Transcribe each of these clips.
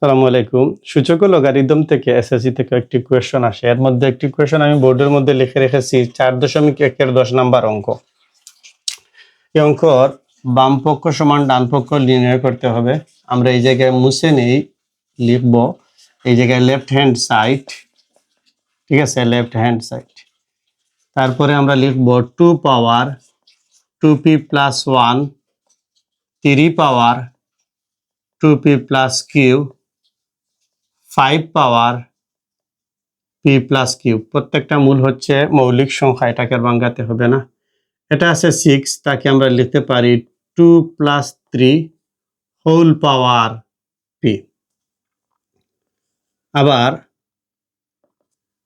আসসালামু আলাইকুম। সূচক ও লগারিদম থেকে এসএসসি থেকে একটি কোয়েশ্চন আসে। এর মধ্যে একটি কোয়েশ্চন আমি বোর্ডের মধ্যে লিখে রেখেছি 4.1 এর 10 নাম্বার অঙ্ক। এই অঙ্কর বাম পক্ষ সমান ডান পক্ষ নির্ণয় করতে হবে। আমরা এই জায়গায় মুছে নেই, লিখব এই জায়গায় লেফট হ্যান্ড সাইড, ঠিক আছে, লেফট হ্যান্ড সাইড। তারপরে আমরা লিখব 2 power 2p plus 1 3 power 2p plus q 5 power p plus Q. প্রত্যেকটা মূল হচ্ছে মৌলিক সংখ্যা, এটাকে আর ভাঙাতে হবে না। এটা আছে 6, তাকে আমরা লিখতে পারি 2 প্লাস 3 হোল পাওয়ার p। আবার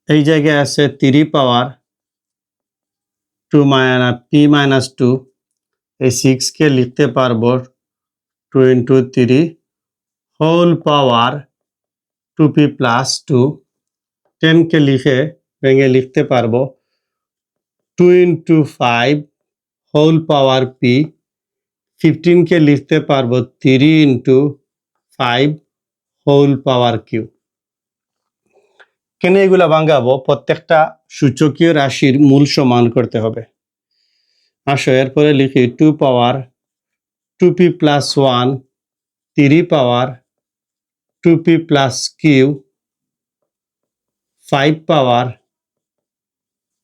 এই জায়গায় আছে 3 পাওয়ার 2 p মাইনাস 2, এই 6 কে লিখতে পারবো 2 into 3 whole power 2p plus 2। 10 কে ভেঙে লিখতে পারবো 2 ইন্টু 5 হোল পাওয়ার p। 15 কে লিখতে পারবো 3 ইন্টু 5 হোল পাওয়ার কিউ। কেন এগুলা ভাঙাবো? প্রত্যেকটা সূচকীয় রাশির মূল সমান করতে হবে। আসো এরপরে লিখি 2 power 2p plus 1 3 power 2p plus Q 5 power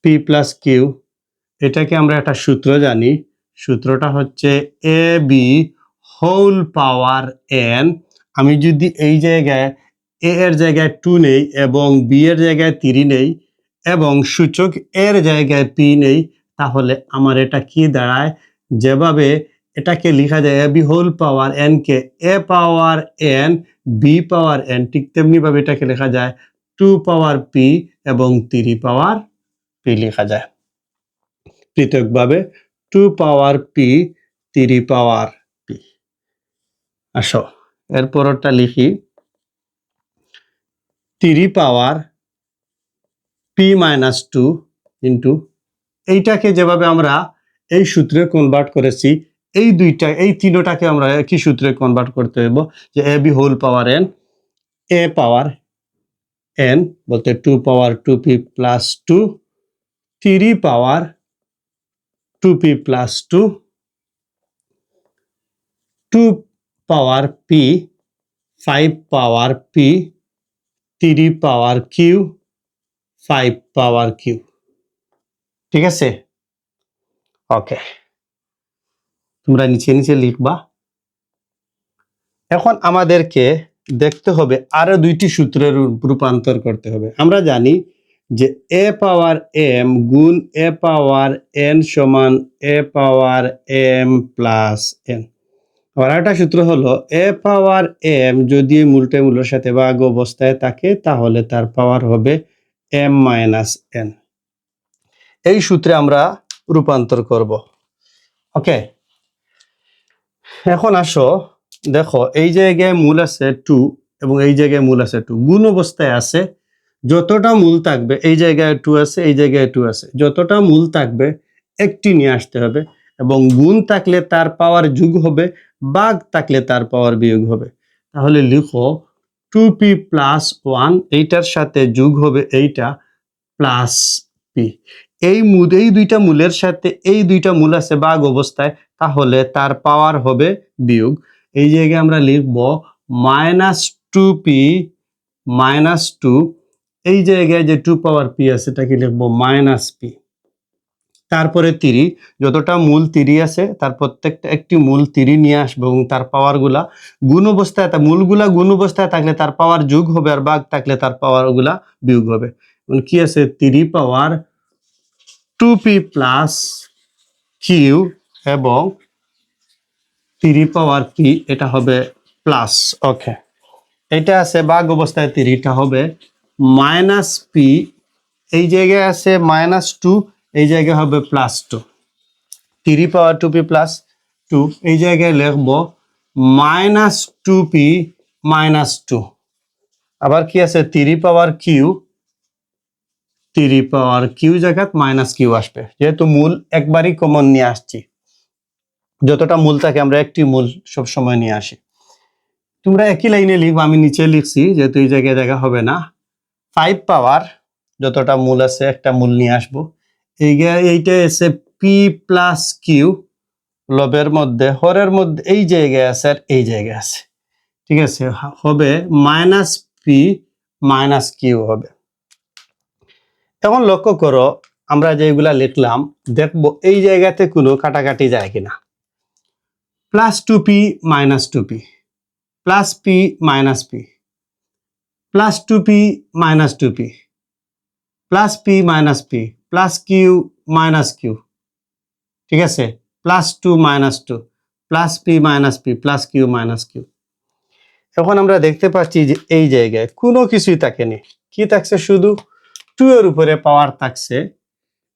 p plus Q. এটাকে আমরা একটা সূত্র জানি, সূত্রটা হচ্ছে এ বি হোল পাওয়ার n। আমি যদি এই জায়গায় a এর জায়গায় 2 নেই এবং b এর জায়গায় 3 নেই এবং সূচক এর জায়গায় p নেই, তাহলে আমার এটা কি দাঁড়ায়? যেভাবে এটাকে লেখা যায় a b whole power n কে a power n b power n, ঠিক তেমনি ভাবে এটাকে লেখা যায় 2 পাওয়ার p এবং 3 পাওয়ার p লেখা যায় পৃথকভাবে 2 পাওয়ার p 3 পাওয়ার p। আসো এরপরটা লিখি 3 পাওয়ার p মাইনাস 2 ইন্টু এইটাকে যেভাবে আমরা এই সূত্রে কনভার্ট করেছি, এই তিনটাকে আমরা একই সূত্রে কনভার্ট করতে হইব, যে a b whole power n, a power n বলতে 2 power 2p plus 2 3 power 2p plus 2 2 power p 5 power p 3 power q 5 power q. ঠিক আছে, ওকে, তোমরা নিচে নিচে লিখবা। এখন আমাদেরকে দেখতে হবে আরো দুইটি সূত্রের রূপান্তর করতে হবে। আমরা জানি যে a পাওয়ার m গুণ a পাওয়ার n সমান a power m plus n। আর একটা সূত্র হলো a পাওয়ার m যদি মূলটা মূলের সাথে ভাগ অবস্থায় থাকে তাহলে তার পাওয়ার হবে m মাইনাস n। এই সূত্রে আমরা রূপান্তর করব। ওকে, এখন আসো দেখো এই জায়গায় মূল আছে 2 এবং এই জায়গায় মূল আছে 2, গুণ অবস্থায় আছে। যতটা মূল থাকবে এই জায়গায় 2 আছে, এই জায়গায় 2 আছে, যতটা মূল থাকবে একটি নিয়ে আসতে হবে এবং গুণ থাকলে তার পাওয়ার যোগ হবে, ভাগ থাকলে তার পাওয়ার বিয়োগ হবে। তাহলে লিখো 2p প্লাস 1, এইটার সাথে যোগ হবে এইটা প্লাস p। এই দুইটা মূলের সাথে এই দুইটা মূল আছে ভাগ অবস্থায়, তাহলে তার পাওয়ার হবে বিয়োগ। এই জায়গায় আমরা লিখব মাইনাস 2p মাইনাস 2, এই জায়গায় যে 2 পাওয়ার p আছে এটাকে লিখব মাইনাস p। তারপরে 3, যতটা মূল 3 আছে তার প্রত্যেকটা একটি মূল 3 নিয়ে আসবে এবং তার পাওয়ারগুলা গুণ অবস্থায়, মূলগুলা গুণ অবস্থায় থাকলে তার পাওয়ার যোগ হবে আর ভাগ থাকলে তার পাওয়ারগুলা বিয়োগ হবে। কি আছে 3 পাওয়ার 2p প্লাস কিউ এবং 3 পাওয়ার p, এটা হবে প্লাস। ওকে, এটা আছে ভাগ অবস্থায় 3টা হবে মাইনাস p, এই জায়গায় আছে মাইনাস 2, এই জায়গায় হবে প্লাস 2। 3 পাওয়ার 2p প্লাস 2, এই জায়গায় লিখব মাইনাস 2p মাইনাস 2। আবার কি আছে 3 পাওয়ার কিউ, 3 পাওয়ার কিউ জায়গায় মাইনাস কিউ আসবে, যেহেতু মূল একবারই কমন নিয়ে আসছি। যতটা মূল থাকে আমরা একটি মূল সব সময় নিয়ে আসি। তোমরা একই লাইনে লিখবো, আমি নিচে লিখছি যেহেতু এই জায়গায় জায়গা হবে না। 5 পাওয়ার যতটা মূল আছে একটা মূল নিয়ে আসবো, এইটা এসে পি প্লাস কিউ, লবের মধ্যে হরের মধ্যে এই জায়গায় আছে আর এই জায়গায় আছে, ঠিক আছে, হবে মাইনাস পি মাইনাস কিউ হবে। এখন লক্ষ্য করো আমরা যেগুলা লিখলাম দেখবো এই জায়গাতে কোনো কাটাকাটি যায় কিনা। Plus 2p minus 2p, plus P minus P, plus 2p minus 2p, plus P minus P, plus Q minus Q, ঠিক আছে, plus 2 minus 2, plus P minus P, plus Q minus Q. এখন আমরা দেখতে পাচ্ছি যে এই জায়গায় কোনো কিছুই থাকেনি, কি থাকছে, শুধু 2 এর উপরে পাওয়ার থাকছে,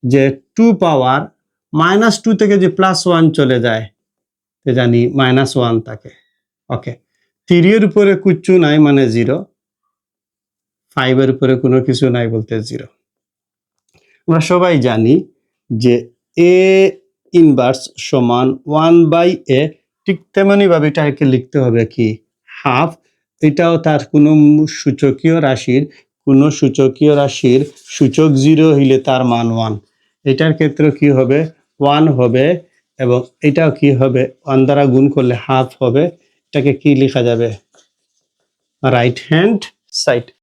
যে 2 পাওয়ার মাইনাস 2 থেকে যে প্লাস 1 চলে যায় তো জানি মাইনাস 1 থাকে। ওকে, 3 এর উপরে কিচ্ছু নাই মানে 0, 5 এর উপরে কোনো কিছু নাই বলতে 0। আমরা সবাই জানি যে এ ইনভার্স সমান 1/a, ঠিক তেমনি ভাবে এটাকে লিখতে হবে কি হাফ। এটাও তার কোনো সূচকীয় রাশির সূচক 0 হইলে তার মান 1, এটার ক্ষেত্রে কি হবে 1 হবে, এবং এটাও কি হবে 1 দ্বারা গুণ করলে হাফ হবে। এটাকে কি লেখা যাবে, রাইট হ্যান্ড সাইড।